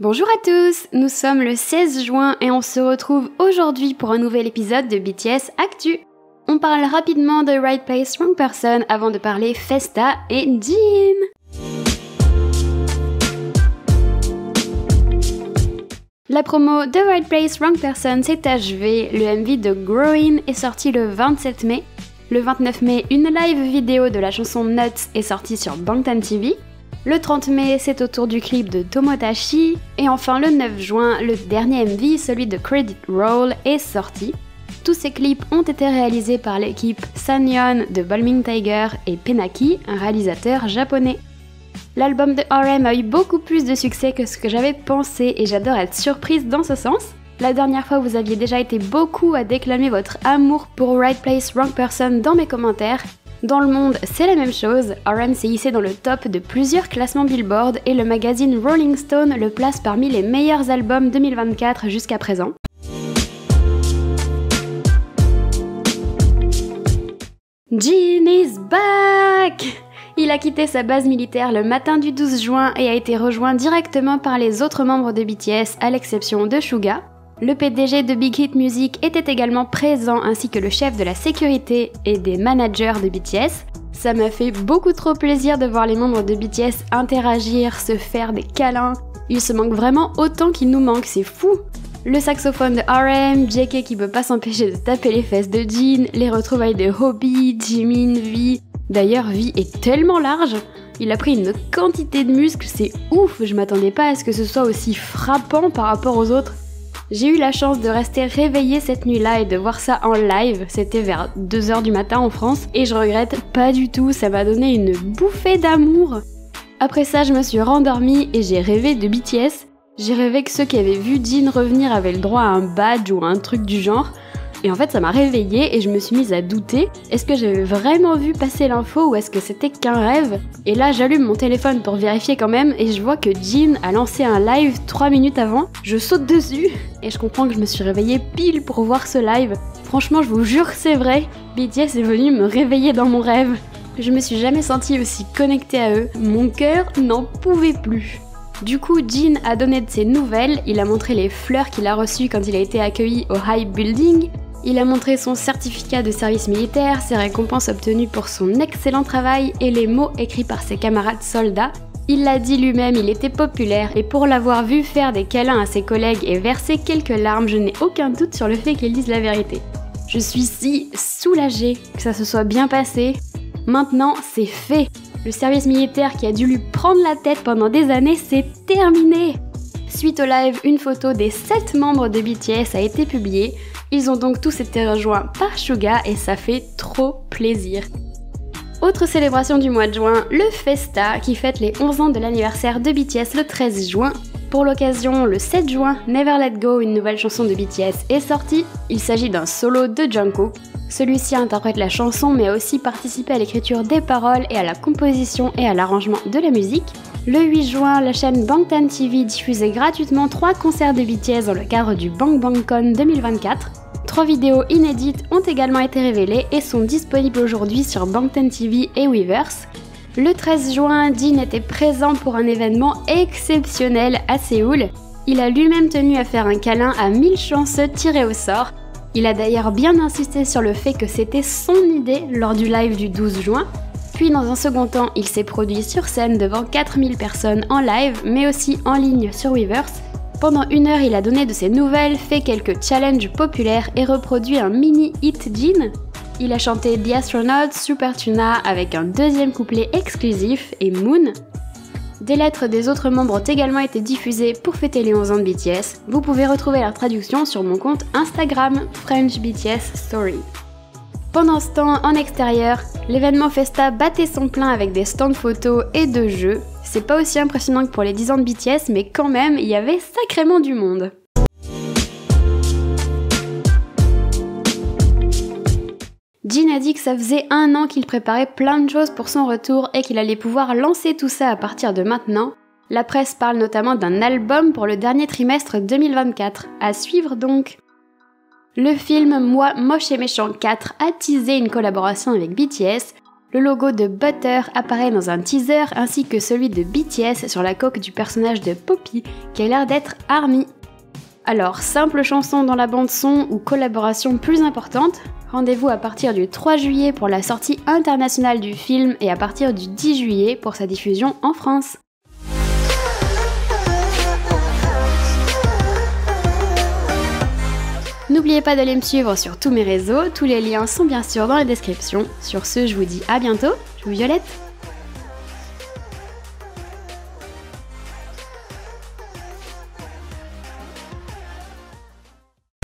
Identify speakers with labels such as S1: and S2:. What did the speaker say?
S1: Bonjour à tous, nous sommes le 16 juin et on se retrouve aujourd'hui pour un nouvel épisode de BTS Actu. On parle rapidement de Right Place, Wrong Person avant de parler Festa et Jin. La promo de Right Place, Wrong Person s'est achevée, le MV de Growing est sorti le 27 mai. Le 29 mai, une live vidéo de la chanson Nuts est sortie sur Bangtan TV. Le 30 mai, c'est au tour du clip de Tomodachi. Et enfin, le 9 juin, le dernier MV, celui de Credit Roll, est sorti. Tous ces clips ont été réalisés par l'équipe Sanyeon de Balming Tiger et Penaki, un réalisateur japonais. L'album de RM a eu beaucoup plus de succès que ce que j'avais pensé et j'adore être surprise dans ce sens. La dernière fois, vous aviez déjà été beaucoup à déclamer votre amour pour Right Place, Wrong Person dans mes commentaires. Dans le monde, c'est la même chose, RM s'est hissé dans le top de plusieurs classements Billboard et le magazine Rolling Stone le place parmi les meilleurs albums 2024 jusqu'à présent. Jin is back! Il a quitté sa base militaire le matin du 12 juin et a été rejoint directement par les autres membres de BTS à l'exception de Suga. Le PDG de Big Hit Music était également présent ainsi que le chef de la sécurité et des managers de BTS. Ça m'a fait beaucoup trop plaisir de voir les membres de BTS interagir, se faire des câlins. Ils se manquent vraiment autant qu'ils nous manquent, c'est fou! Le saxophone de RM, JK qui peut pas s'empêcher de taper les fesses de Jin, les retrouvailles de Hobie, Jimin, V. D'ailleurs, V est tellement large, il a pris une quantité de muscles, c'est ouf, je m'attendais pas à ce que ce soit aussi frappant par rapport aux autres. J'ai eu la chance de rester réveillée cette nuit-là et de voir ça en live, c'était vers 2h du matin en France, et je regrette pas du tout, ça m'a donné une bouffée d'amour. Après ça, je me suis rendormie et j'ai rêvé de BTS. J'ai rêvé que ceux qui avaient vu Jin revenir avaient le droit à un badge ou à un truc du genre. Et en fait, ça m'a réveillée et je me suis mise à douter. Est-ce que j'avais vraiment vu passer l'info ou est-ce que c'était qu'un rêve? Et là, j'allume mon téléphone pour vérifier quand même et je vois que Jin a lancé un live 3 minutes avant. Je saute dessus et je comprends que je me suis réveillée pile pour voir ce live. Franchement, je vous jure que c'est vrai. BTS est venu me réveiller dans mon rêve. Je me suis jamais sentie aussi connectée à eux. Mon cœur n'en pouvait plus. Du coup, Jin a donné de ses nouvelles, il a montré les fleurs qu'il a reçues quand il a été accueilli au Hype Building, il a montré son certificat de service militaire, ses récompenses obtenues pour son excellent travail et les mots écrits par ses camarades soldats. Il l'a dit lui-même, il était populaire et pour l'avoir vu faire des câlins à ses collègues et verser quelques larmes, je n'ai aucun doute sur le fait qu'il dise la vérité. Je suis si soulagée que ça se soit bien passé. Maintenant, c'est fait. Le service militaire qui a dû lui prendre la tête pendant des années, c'est terminé. Suite au live, une photo des 7 membres de BTS a été publiée. Ils ont donc tous été rejoints par Suga et ça fait trop plaisir. Autre célébration du mois de juin, le Festa qui fête les 11 ans de l'anniversaire de BTS le 13 juin. Pour l'occasion, le 7 juin, Never Let Go, une nouvelle chanson de BTS, est sortie. Il s'agit d'un solo de Jungkook. Celui-ci interprète la chanson mais a aussi participé à l'écriture des paroles et à la composition et à l'arrangement de la musique. Le 8 juin, la chaîne Bangtan TV diffusait gratuitement 3 concerts de BTS dans le cadre du Bang Bang Con 2024. 3 vidéos inédites ont également été révélées et sont disponibles aujourd'hui sur Bangtan TV et Weverse. Le 13 juin, Jin était présent pour un événement exceptionnel à Séoul. Il a lui-même tenu à faire un câlin à 1000 chanceux tirés au sort. Il a d'ailleurs bien insisté sur le fait que c'était son idée lors du live du 12 juin. Puis dans un second temps, il s'est produit sur scène devant 4000 personnes en live, mais aussi en ligne sur Weverse. Pendant 1 heure, il a donné de ses nouvelles, fait quelques challenges populaires et reproduit un mini hit Jin. Il a chanté The Astronaut, Super Tuna avec un deuxième couplet exclusif et Moon. Des lettres des autres membres ont également été diffusées pour fêter les 11 ans de BTS. Vous pouvez retrouver leur traduction sur mon compte Instagram French BTS Story. Pendant ce temps, en extérieur, l'événement Festa battait son plein avec des stands photos et de jeux. C'est pas aussi impressionnant que pour les 10 ans de BTS, mais quand même, il y avait sacrément du monde. Jin a dit que ça faisait 1 an qu'il préparait plein de choses pour son retour et qu'il allait pouvoir lancer tout ça à partir de maintenant. La presse parle notamment d'un album pour le dernier trimestre 2024. À suivre donc. Le film Moi, Moche et Méchant 4 a teasé une collaboration avec BTS. Le logo de Butter apparaît dans un teaser ainsi que celui de BTS sur la coque du personnage de Poppy qui a l'air d'être ARMY. Alors, simple chanson dans la bande son ou collaboration plus importante, rendez-vous à partir du 3 juillet pour la sortie internationale du film et à partir du 10 juillet pour sa diffusion en France. N'oubliez pas d'aller me suivre sur tous mes réseaux, tous les liens sont bien sûr dans la description. Sur ce, je vous dis à bientôt, je vous Violette.